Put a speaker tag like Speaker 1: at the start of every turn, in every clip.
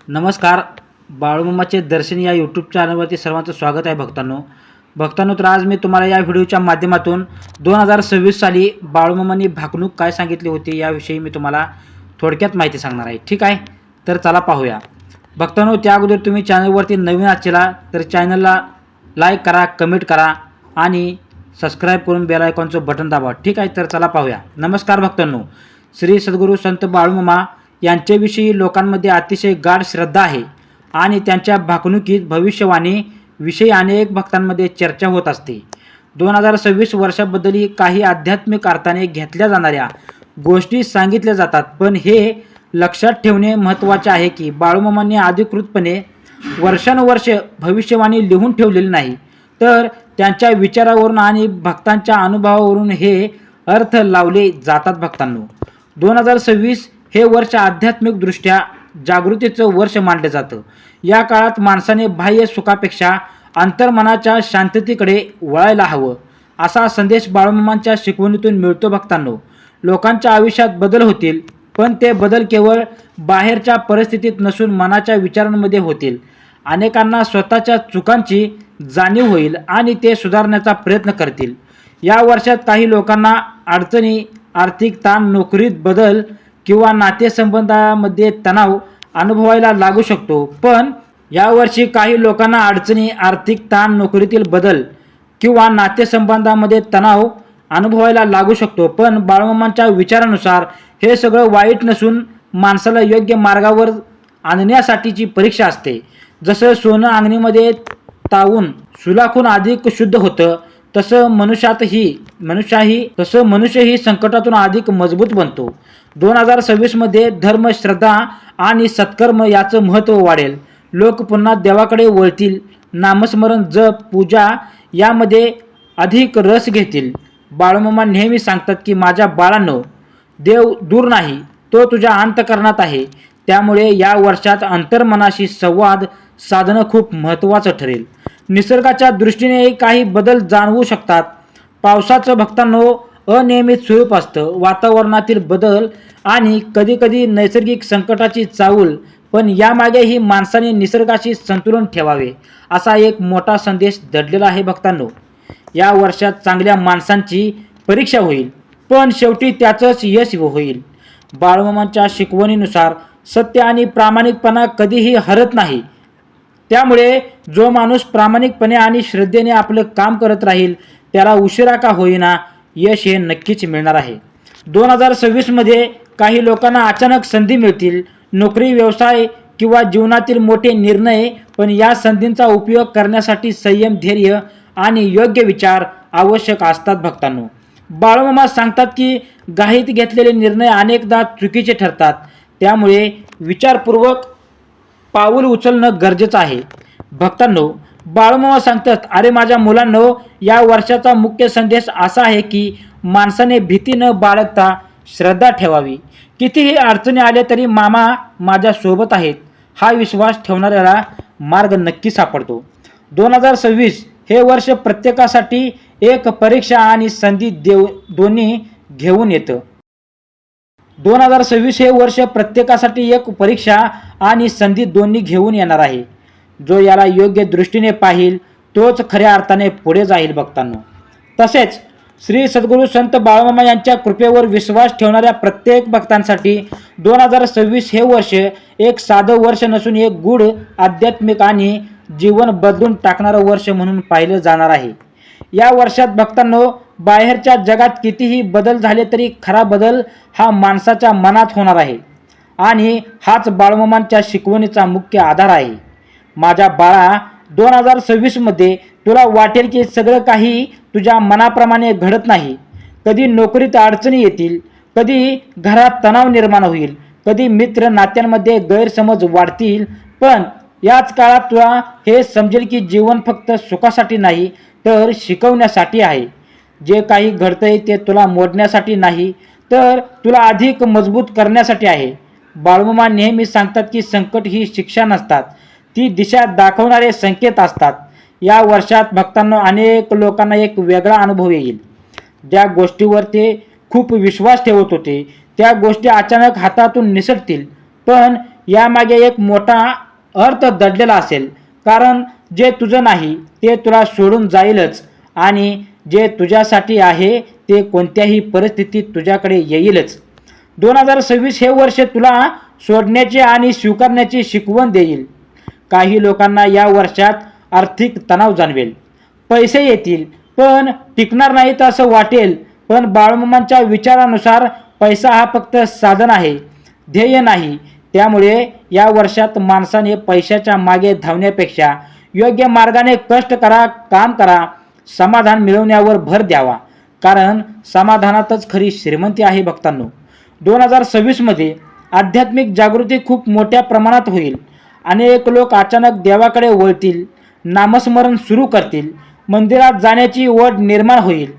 Speaker 1: नमस्कार. बाळूमामाचे दर्शन या यूट्यूब चॅनलवरती सर्वांचं स्वागत आहे भक्तांनो. तर आज मी तुम्हाला या व्हिडिओच्या माध्यमातून 2026 साली बाळूमामांनी भाकणूक काय सांगितली होती याविषयी मी तुम्हाला थोडक्यात माहिती सांगणार आहे. ठीक आहे, तर चला पाहूया. भक्तांनो, त्या अगोदर तुम्ही चॅनलवरती नवीन असाल तर चॅनलला लाईक करा, कमेंट करा आणि सबस्क्राईब करून बेल आयकॉनचं बटन दाबा. ठीक आहे, तर चला पाहूया. नमस्कार भक्तांनो. श्री सद्गुरू संत बाळूमामा यांच्याविषयी लोकांमध्ये अतिशय गाढ श्रद्धा आहे आणि त्यांच्या भाकणुकीत भविष्यवाणी विषयी अनेक भक्तांमध्ये चर्चा होत असते. 2026 वर्षाबद्दल काही आध्यात्मिक अर्थाने घेतल्या जाणाऱ्या गोष्टी सांगितल्या जातात, पण हे लक्षात ठेवणे महत्त्वाचे आहे की बाळूमामांनी अधिकृतपणे वर्षानुवर्ष भविष्यवाणी लिहून ठेवलेली नाही, तर त्यांच्या विचारावरून आणि भक्तांच्या अनुभवावरून हे अर्थ लावले जातात. भक्तांनो, 2026 हे वर्ष आध्यात्मिकदृष्ट्या जागृतीचं वर्ष मानलं जातं. या काळात माणसाने बाह्य सुखापेक्षा अंतर्मनाच्या शांततेकडे वळायला हवं, असा संदेश बाळूमामांच्या शिकवणीतून मिळतो. भक्तांनो, लोकांच्या आयुष्यात बदल होतील, पण ते बदल केवळ बाहेरच्या परिस्थितीत नसून मनाच्या विचारांमध्ये होतील. अनेकांना स्वतःच्या चुकांची जाणीव होईल आणि ते सुधारण्याचा प्रयत्न करतील. या वर्षात काही लोकांना अडचणी, आर्थिक ताण, नोकरीत बदल किंवा नातेसंबंधामध्ये तणाव अनुभवायला लागू शकतो. पण यावर्षी काही लोकांना अडचणी, आर्थिक ताण, नोकरीतील बदल किंवा नातेसंबंधामध्ये तणाव अनुभवायला लागू शकतो. पण बाळूमामांच्या विचारानुसार हे सगळं वाईट नसून माणसाला योग्य मार्गावर आणण्यासाठीची परीक्षा असते. जसं सोनं अंगणीमध्ये तावून सुलाखून अधिक शुद्ध होतं, तसं मनुष्यही संकटातून अधिक मजबूत बनतो. 2026 मध्ये धर्म, श्रद्धा आणि सत्कर्म याचं महत्त्व वाढेल. लोक पुन्हा देवाकडे वळतील, नामस्मरण, जप, पूजा यामध्ये अधिक रस घेतील. बाळूमामा नेहमी सांगतात की माझ्या बाळांनो, देव दूर नाही, तो तुझ्या अंतःकरणात आहे. त्यामुळे या वर्षात अंतर्मनाशी संवाद साधणं खूप महत्त्वाचं ठरेल. निसर्गाच्या दृष्टीने काही बदल जाणवू शकतात. पावसाचं भक्तांनो अनियमित स्वरूप असतं, वातावरणातील बदल आणि कधीकधी नैसर्गिक संकटाची चाहूल, पण यामागेही माणसाने निसर्गाशी संतुलन ठेवावे असा एक मोठा संदेश दडलेला आहे. भक्तांनो, या वर्षात चांगल्या माणसांची परीक्षा होईल, पण शेवटी त्याचंच यश होईल. बाळूमामांच्या शिकवणीनुसार सत्य आणि प्रामाणिकपणा कधीही हरत नाही. त्यामुळे जो माणूस प्रामाणिकपणे आणि श्रद्धेने आपलं काम करत राहील त्याला उशिरा का होईना यश हे नक्कीच मिळणार आहे. 2026 मध्ये काही लोकांना अचानक संधी मिळतील, नोकरी, व्यवसाय किंवा जीवनातील मोठे निर्णय, पण या संधींचा उपयोग करण्यासाठी संयम, धैर्य आणि योग्य विचार आवश्यक असतात. भक्तांनो, बाळूमामा सांगतात की घाईत घेतलेले निर्णय अनेकदा चुकीचे ठरतात, त्यामुळे विचारपूर्वक पाऊल उचलणं गरजेचं आहे. भक्तांनो, बाळूमामा सांगतात, अरे माझ्या मुलांनो, या वर्षाचा मुख्य संदेश असा आहे की माणसाने भीती न बाळगता श्रद्धा ठेवावी. कितीही अडचणी आल्या तरी मामा माझ्या सोबत आहेत, हा विश्वास ठेवणाऱ्याला मार्ग नक्की सापडतो. 2026 हे वर्ष प्रत्येकासाठी एक परीक्षा आणि संधी दोन्ही घेऊन येतं. 2026 हे वर्ष प्रत्येकासाठी एक परीक्षा आणि संधी दोन्ही घेऊन येणार आहे. जो याला योग्य दृष्टीने पाहिल तोच खऱ्या अर्थाने पुढे जाईल. भक्तांनो, तसेच श्री सद्गुरू संत बाळूमामा यांच्या कृपेवर विश्वास ठेवणाऱ्या प्रत्येक भक्तांसाठी 2026 हे वर्ष एक साधं वर्ष नसून एक गूढ, आध्यात्मिक आणि जीवन बदलून टाकणारं वर्ष म्हणून पाहिलं जाणार आहे. या वर्षात भक्तांनो, बाहेरच्या जगात कितीही बदल झाले तरी खरा बदल हा माणसाच्या मनात होणार आहे आणि हाच बाळूमामांच्या शिकवणीचा मुख्य आधार आहे. माझ्या बाळा, 2026 मध्ये तुला वाटेल की सगळं काही तुझ्या मनाप्रमाणे घडत नाही. कधी नोकरीत अडचणी येतील, कधी घरात तणाव निर्माण होईल, कधी मित्र नात्यांमध्ये गैरसमज वाढतील, पण याच काळात तुला हे समजेल की जीवन फक्त सुखासाठी नाही तर शिकवण्यासाठी आहे. जे काही घडतंय ते तुला मोडण्यासाठी नाही तर तुला अधिक मजबूत करण्यासाठी आहे. बाळूमामा नेहमी सांगतात की संकट ही शिक्षा नसतात, ती दिशा दाखवणारे संकेत असतात. या वर्षात भक्तांनो, अनेक लोकांना एक वेगळा अनुभव येईल. ज्या गोष्टीवर ते खूप विश्वास ठेवत होते त्या गोष्टी अचानक हातातून निसटतील, पण यामागे एक मोठा अर्थ दडलेला असेल, कारण जे तुझं नाही ते तुला सोडून जाईलच आणि जे तुझ्यासाठी आहे ते कोणत्याही परिस्थितीत तुझ्याकडे येईलच. 2026 हे वर्ष तुला सोडण्याची आणि स्वीकारण्याची शिकवण देईल. काही लोकांना या वर्षात आर्थिक तणाव जाणवेल, पैसे येतील पण टिकणार नाहीत असं वाटेल. पण बाळूमामांच्या विचारानुसार पैसा हा फक्त साधन आहे, ध्येय नाही. त्यामुळे या वर्षात माणसाने पैशाच्या मागे धावण्यापेक्षा योग्य मार्गाने कष्ट करा, काम करा, समाधान मिळवण्यावर भर द्यावा, कारण समाधानातच खरी श्रीमंती आहे. भक्तांनो, 2026 मध्ये आध्यात्मिक जागृती खूप मोठ्या प्रमाणात होईल. अनेक लोक अचानक देवाकडे वळतील, नामस्मरण सुरू करतील, मंदिरात जाण्याची ओढ निर्माण होईल.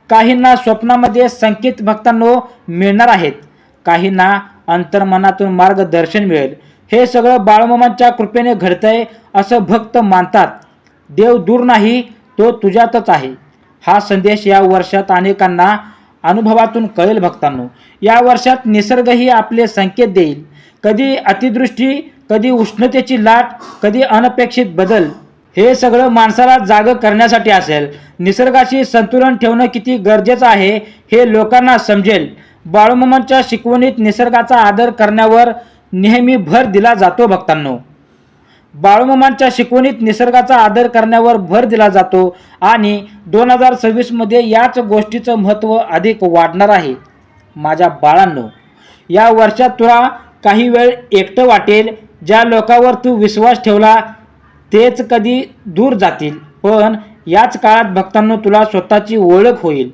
Speaker 1: काहींना स्वप्नामध्ये संकेत भक्तांनो मिळणार आहेत, काहींना अंतर्मनातून मार्गदर्शन मिळेल. हे सगळं बाळूमामांच्या कृपेने घडतंय असं भक्त मानतात. देव दूर नाही, तो तुझ्यातच आहे. हा संदेश या वर्षात अनेकांना अनुभवातून कळेल. भक्तांनो, या वर्षात निसर्गही आपले संकेत देईल. कधी अतिवृष्टी, कधी उष्णतेची लाट, कधी अनपेक्षित बदल. हे सगळं माणसाला जाग करण्यासाठी असेल. निसर्गाशी संतुलन ठेवणं किती गरजेचं आहे हे लोकांना समजेल. बाळूमामांच्या शिकवणीत निसर्गाचा आदर करण्यावर नेहमी भर दिला जातो. भक्तांनो, बाळूमामांच्या शिकवणीत निसर्गाचा आदर करण्यावर भर दिला जातो आणि 2026 मध्ये याच गोष्टीचं महत्त्व अधिक वाढणार आहे. माझ्या बाळांनो, या वर्षात तुला काही वेळ एकटं वाटेल. ज्या लोकांवर तू विश्वास ठेवला तेच कधी दूर जातील. पण याच काळात भक्तांनो तुला स्वतःची ओळख होईल.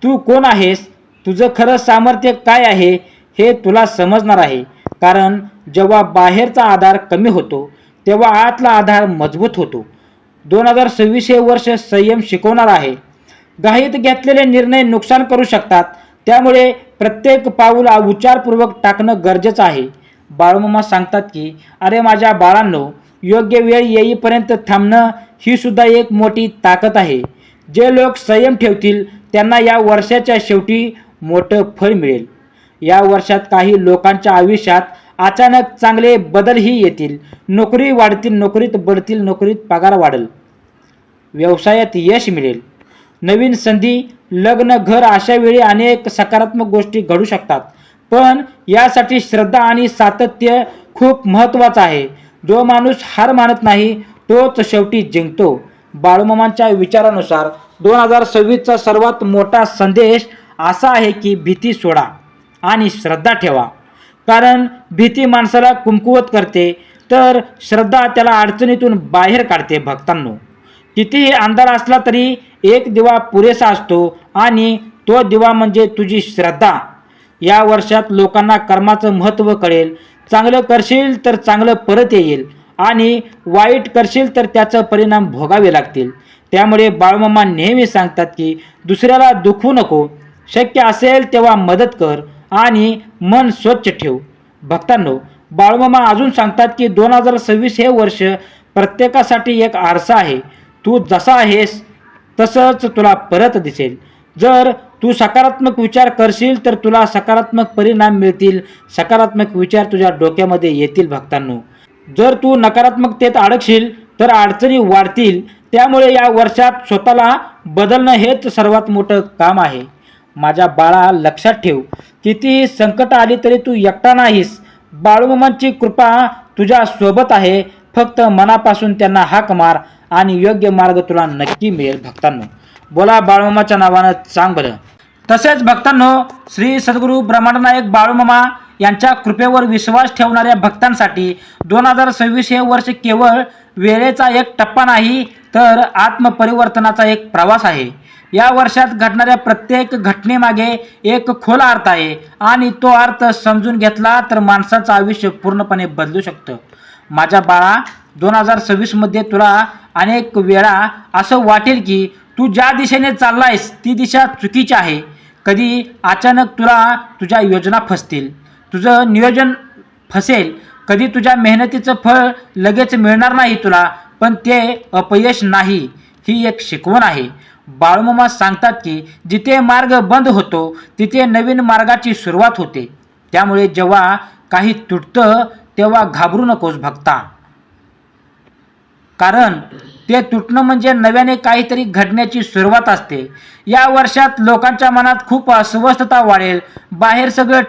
Speaker 1: तू कोण आहेस, तुझं खरं सामर्थ्य काय आहे हे तुला समजणार आहे. कारण जेव्हा बाहेरचा आधार कमी होतो तेव्हा आतला आधार मजबूत होतो. 2026 हे वर्ष संयम शिकवणार आहे. घाईत घेतलेले निर्णय नुकसान करू शकतात, त्यामुळे प्रत्येक पाऊल विचारपूर्वक टाकणं गरजेचं आहे. बाळूमामा सांगतात की, अरे माझ्या बाळांनो, योग्य वेळ येईपर्यंत थांबणं ही सुद्धा एक मोठी ताकद आहे. जे लोक संयम ठेवतील त्यांना या वर्षाच्या शेवटी मोठं फळ मिळेल. या वर्षात काही लोकांच्या आयुष्यात अचानक चांगले बदलही येतील. नोकरी वाढतील, नोकरीत बढतील, नोकरीत पगार वाढेल, व्यवसायात यश मिळेल, नवीन संधी, लग्न, घर, अशा वेळी अनेक सकारात्मक गोष्टी घडू शकतात. पण यासाठी श्रद्धा आणि सातत्य खूप महत्त्वाचं आहे. जो माणूस हार मानत नाही तोच शेवटी जिंकतो. बाळूमामांच्या विचारानुसार 2026चा सर्वात मोठा संदेश असा आहे की भीती सोडा आणि श्रद्धा ठेवा. कारण भीती माणसाला कमकुवत करते, तर श्रद्धा त्याला अडचणीतून बाहेर काढते. भक्तांनो, कितीही अंधार असला तरी एक दिवा पुरेसा असतो आणि तो दिवा म्हणजे तुझी श्रद्धा. या वर्षात लोकांना कर्माचं महत्त्व कळेल. चांगलं करशील तर चांगलं परत येईल आणि वाईट करशील तर त्याचा परिणाम भोगावे लागतील. त्यामुळे बाळूमामा नेहमी सांगतात की दुसऱ्याला दुखवू नको, शक्य असेल तेव्हा मदत कर आणि मन स्वच्छ ठेव. भक्तांनो, बाळूमामा अजून सांगतात की 2026 हे वर्ष प्रत्येकासाठी एक आरसा आहे. तू जसा आहेस तसंच तुला परत दिसेल. जर तू सकारात्मक विचार करशील तर तुला सकारात्मक परिणाम मिळतील, सकारात्मक विचार तुझ्या डोक्यामध्ये येतील. भक्तांनो, जर तू नकारात्मकतेत अडकशील तर अडचणी वाढतील. त्यामुळे या वर्षात स्वतःला बदलणं हेच सर्वात मोठं काम आहे. माझ्या बाळा, लक्षात ठेव, कितीही संकट आली तरी तू एकटा नाहीस. बाळूमामांची कृपा तुझ्या सोबत आहे. फक्त मनापासून त्यांना हाक मार आणि योग्य मार्ग तुला नक्की मिळेल. भक्तांनो, बोला बाळूमामाच्या नावानं चांग बरं. तसेच भक्तांनो, श्री सद्गुरू ब्रह्मांडनायक बाळूमामा यांच्या कृपेवर विश्वास ठेवणाऱ्या भक्तांसाठी 2026 हे वर्ष केवळ वेळेचा एक टप्पा नाही, तर आत्मपरिवर्तनाचा एक प्रवास आहे. या वर्षात घडणाऱ्या प्रत्येक घटनेमागे एक खोल अर्थ आहे आणि तो अर्थ समजून घेतला तर माणसाचं आयुष्य पूर्णपणे बदलू शकतं. माझ्या बाळा, 2026 मध्ये तुला अनेक वेळा असं वाटेल की तू ज्या दिशेने चाललायस ती दिशा चुकीची आहे. कधी अचानक तुला तुझ्या योजना फसतील, तुझं नियोजन फसेल. कधी तुझ्या मेहनतीचं फळ लगेच मिळणार नाही तुला, पण ते अपयश नाही, ही एक शिकवण आहे. बाळूमामा सांगतात की जिथे मार्ग बंद होतो तिथे नवीन मार्गाची सुरुवात होते. त्यामुळे जेव्हा काही तुटतं तेव्हा घाबरू नकोस भक्ता, कारण ते तुटणं म्हणजे नव्याने काहीतरी घडण्याची सुरुवात असते. या वर्षात लोकांच्या मनात खूप अस्वस्थता वाढेल. बाहेर सगळं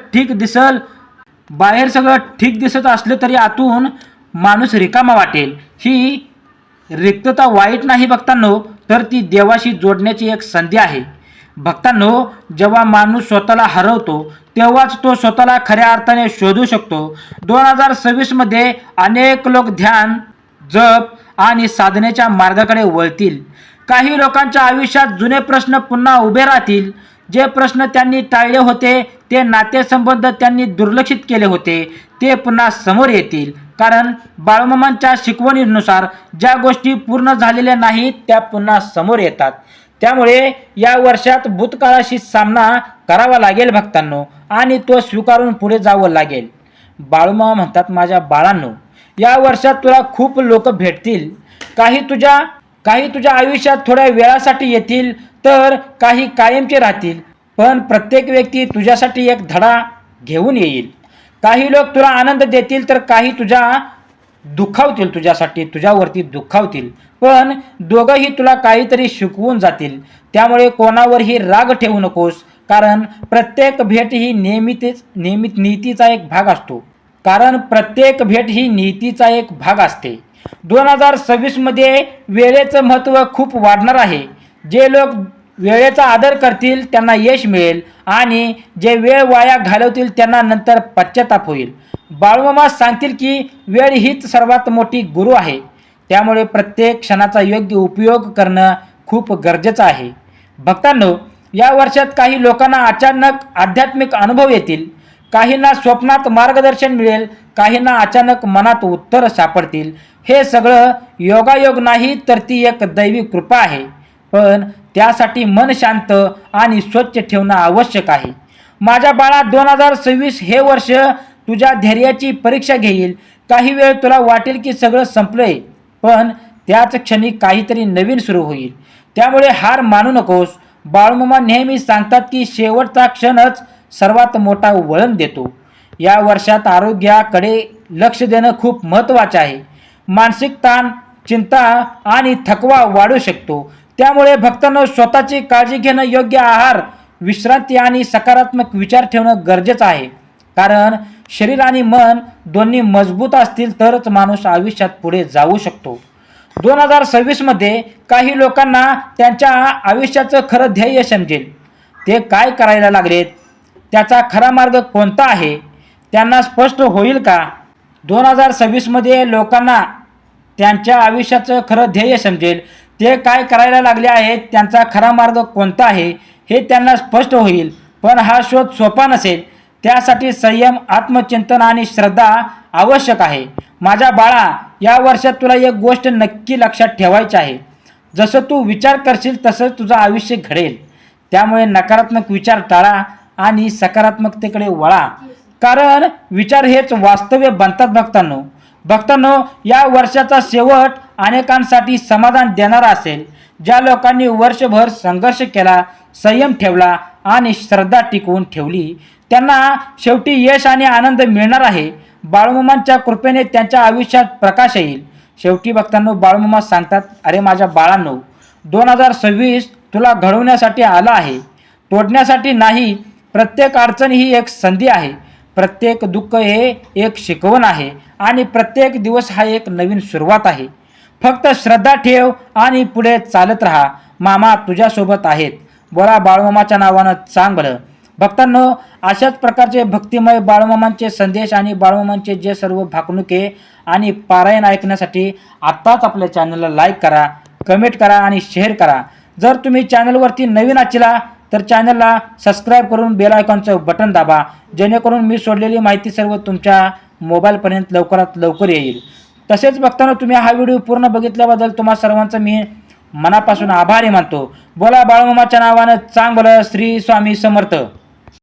Speaker 1: ठीक दिसत असलं तरी आतून माणूस रिकामा वाटेल. ही रिक्तता वाईट नाही भक्तांनो, तर ती देवाशी जोडण्याची एक संधी आहे. भक्तांनो, जेव्हा माणूस स्वतःला हरवतो तेव्हाच तो स्वतःला खऱ्या अर्थाने शोधू शकतो. 2026 मध्ये अनेक लोक ध्यान, जप आणि साधनेच्या मार्गाकडे वळतील. काही लोकांच्या आयुष्यात जुने प्रश्न पुन्हा उभे राहतील. जे प्रश्न त्यांनी टाळले होते, ते नातेसंबंध त्यांनी दुर्लक्षित केले होते, ते पुन्हा समोर येतील. कारण बाळूमामांच्या शिकवणीनुसार ज्या गोष्टी पूर्ण झालेल्या नाहीत त्या पुन्हा समोर येतात. त्यामुळे या वर्षात भूतकाळाशी सामना करावा लागेल भक्तांनो, आणि तो स्वीकारून पुढे जावं लागेल. बाळूमामा म्हणतात, माझ्या बाळांनो, या वर्षात तुला खूप लोक भेटतील. काही तुझ्या आयुष्यात थोड्या वेळासाठी येतील, तर काही कायमचे राहतील. पण प्रत्येक व्यक्ती तुझ्यासाठी एक धडा घेऊन येईल. काही लोक तुला आनंद देतील, तर काही तुझ्यावरती दुःखावतील. पण दोघंही तुला काहीतरी शिकवून जातील. त्यामुळे कोणावरही राग ठेवू नकोस, कारण प्रत्येक भेट ही नीतीचा एक भाग असते. 2026 मध्ये वेळेचं महत्त्व खूप वाढणार आहे. जे लोक वेळेचा आदर करतील त्यांना यश मिळेल, आणि जे वेळ वाया घालवतील त्यांना नंतर पश्चाताप होईल. बाळूमामा सांगतील की वेळ हीच सर्वात मोठी गुरु आहे. त्यामुळे प्रत्येक क्षणाचा योग्य उपयोग करणं खूप गरजेचं आहे. भक्तांनो, या वर्षात काही लोकांना अचानक आध्यात्मिक अनुभव येतील. काहींना स्वप्नात मार्गदर्शन मिळेल, काहींना अचानक मनात उत्तर सापडतील. हे सगळं योगायोग नाही, तर ती एक दैवी कृपा आहे. पण त्यासाठी मन शांत आणि स्वच्छ ठेवणं आवश्यक आहे. माझ्या बाळा, 2026 हे वर्ष तुझ्या धैर्याची परीक्षा घेईल. काही वेळ तुला वाटेल की सगळं संपलंय, पण त्याच क्षणी काहीतरी नवीन सुरू होईल. त्यामुळे हार मानू नकोस. बाळूमामा नेहमी सांगतात की शेवटचा क्षणच सर्वात मोठा वळण देतो. या वर्षात आरोग्याकडे लक्ष देणं खूप महत्त्वाचं आहे. मानसिक ताण, चिंता आणि थकवा वाढू शकतो. त्यामुळे भक्तांनो, स्वतःची काळजी घेणं, योग्य आहार, विश्रांती आणि सकारात्मक विचार ठेवणं गरजेचं आहे. कारण शरीर आणि मन दोन्ही मजबूत असतील तरच माणूस आयुष्यात पुढे जाऊ शकतो. 2026 मध्ये काही लोकांना त्यांच्या आयुष्याचं खरं ध्येय समजेल. ते काय करायला लागलेत, त्याचा खरा मार्ग कोणता आहे, त्यांना स्पष्ट होईल का? 2026 मध्ये लोकांना त्यांच्या आयुष्याचं खरं ध्येय समजेल. ते काय करायला लागले आहेत, त्यांचा खरा मार्ग कोणता आहे हे त्यांना स्पष्ट होईल. पण हा शोध सोपा नसेल. त्यासाठी संयम, आत्मचिंतन आणि श्रद्धा आवश्यक आहे. माझ्या बाळा, या वर्षात तुला एक गोष्ट नक्की लक्षात ठेवायची आहे. जसं तू विचार करशील तसं तुझं आयुष्य घडेल. त्यामुळे नकारात्मक विचार टाळा आणि सकारात्मकतेकडे वळा, कारण विचार हेच वास्तव्य बनतात. भक्तांनो, या वर्षाचा शेवट अनेकांसाठी समाधान देणारा असेल. ज्या लोकांनी वर्षभर संघर्ष केला, संयम ठेवला आणि श्रद्धा टिकवून ठेवली, त्यांना शेवटी यश आणि आनंद मिळणार आहे. बाळूमामांच्या कृपेने त्यांच्या आयुष्यात प्रकाश येईल. शेवटी भक्तांनो, बाळूमामा सांगतात, अरे माझ्या बाळांनो, 2026 तुला घडवण्यासाठी आला आहे, तोडण्यासाठी नाही. प्रत्येक अडचण ही एक संधी आहे. प्रत्येक दुःख हे एक शिकवण आहे, आणि प्रत्येक दिवस हा एक नवीन सुरुवात आहे. फक्त श्रद्धा ठेव आणि पुढे चालत राहा. मामा तुझ्यासोबत आहेत. बोला बाळूमामाच्या नावानं चांग भलं. भक्तांनो, अशाच प्रकारचे भक्तिमय बाळूमामांचे संदेश आणि बाळूमामांचे जे सर्व भाकणुके आणि पारायण ऐकण्यासाठी आत्ताच आपल्या चॅनलला लाईक करा, कमेंट करा आणि शेअर करा. जर तुम्ही चॅनलवरती नवीन असाल तर चॅनलला सबस्क्राईब करून बेल आयकॉनचं बटन दाबा, जेणेकरून मी सोडलेली माहिती सर्व तुमच्या मोबाईलपर्यंत लवकरात लवकर येईल. तसेच बघताना तुम्ही हा व्हिडिओ पूर्ण बघितल्याबद्दल तुम्हा सर्वांचं मी मनापासून आभारी मानतो. बोला बाळूमामाच्या नावानं चांग भलं. श्री स्वामी समर्थ.